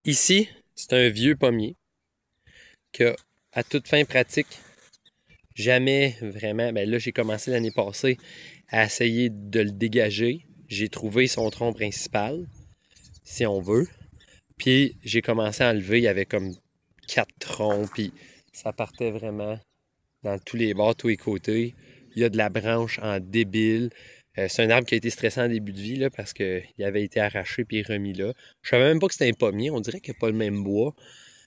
Ici, c'est un vieux pommier que, à toute fin pratique, jamais vraiment. Ben là, j'ai commencé l'année passée à essayer de le dégager. J'ai trouvé son tronc principal, si on veut. Puis j'ai commencé à enlever, il y avait comme 4 troncs, puis ça partait vraiment dans tous les bords, tous les côtés. Il y a de la branche en débile. C'est un arbre qui a été stressant en début de vie là, parce qu'il avait été arraché puis remis là. Je savais même pas que c'était un pommier. On dirait qu'il n'y a pas le même bois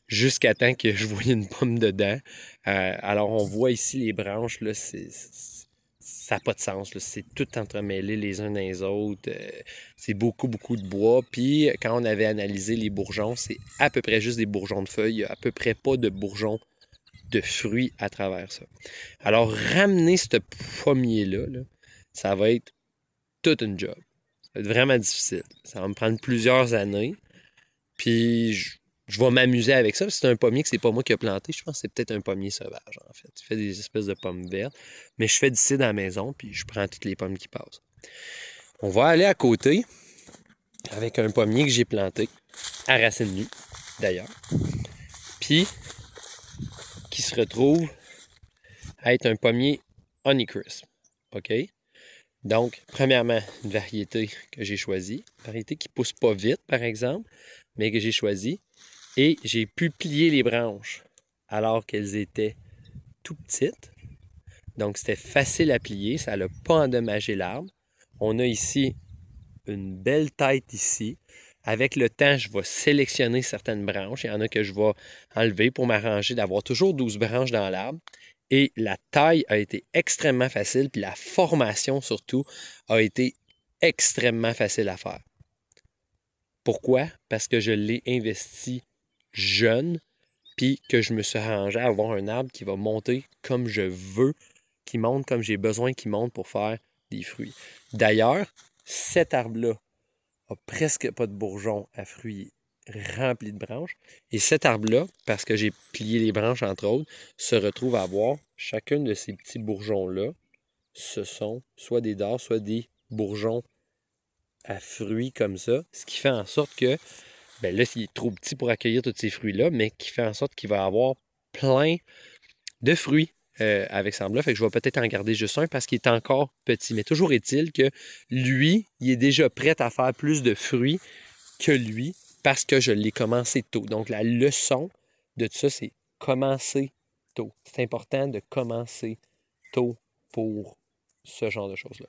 jusqu'à temps que je voyais une pomme dedans. Alors on voit ici les branches, là, ça n'a pas de sens. C'est tout entremêlé les uns dans les autres. C'est beaucoup, beaucoup de bois. Puis quand on avait analysé les bourgeons, c'est à peu près juste des bourgeons de feuilles. Il n'y a à peu près pas de bourgeons de fruits à travers ça. Alors ramener ce pommier-là, là, ça va être toute une job. Ça va être vraiment difficile. Ça va me prendre plusieurs années. Puis je vais m'amuser avec ça. C'est un pommier que c'est pas moi qui ai planté. Je pense que c'est peut-être un pommier sauvage, en fait. Il fait des espèces de pommes vertes. Mais je fais d'ici dans la maison, puis je prends toutes les pommes qui passent. On va aller à côté avec un pommier que j'ai planté à racine nue, d'ailleurs. Puis qui se retrouve à être un pommier Honeycrisp. OK? Donc, premièrement, une variété que j'ai choisie. Une variété qui ne pousse pas vite, par exemple, mais que j'ai choisie. Et j'ai pu plier les branches alors qu'elles étaient tout petites. Donc, c'était facile à plier. Ça n'a pas endommagé l'arbre. On a ici une belle tête ici. Avec le temps, je vais sélectionner certaines branches. Il y en a que je vais enlever pour m'arranger d'avoir toujours 12 branches dans l'arbre. Et la taille a été extrêmement facile, puis la formation surtout a été extrêmement facile à faire. Pourquoi? Parce que je l'ai investi jeune, puis que je me suis arrangé à avoir un arbre qui va monter comme je veux, qui monte comme j'ai besoin qu'il monte pour faire des fruits. D'ailleurs, cet arbre-là a presque pas de bourgeons à fruits remplis de branches. Et cet arbre-là, parce que j'ai plié les branches entre autres, se retrouve à avoir chacun de ces petits bourgeons-là, ce sont soit des dards, soit des bourgeons à fruits comme ça, ce qui fait en sorte que, ben là, il est trop petit pour accueillir tous ces fruits-là, mais qui fait en sorte qu'il va avoir plein de fruits avec cet arbre-là. Fait que je vais peut-être en garder juste un parce qu'il est encore petit. Mais toujours est-il que lui, il est déjà prêt à faire plus de fruits que lui parce que je l'ai commencé tôt. Donc, la leçon de tout ça, c'est commencer tôt. C'est important de commencer tôt pour ce genre de choses-là.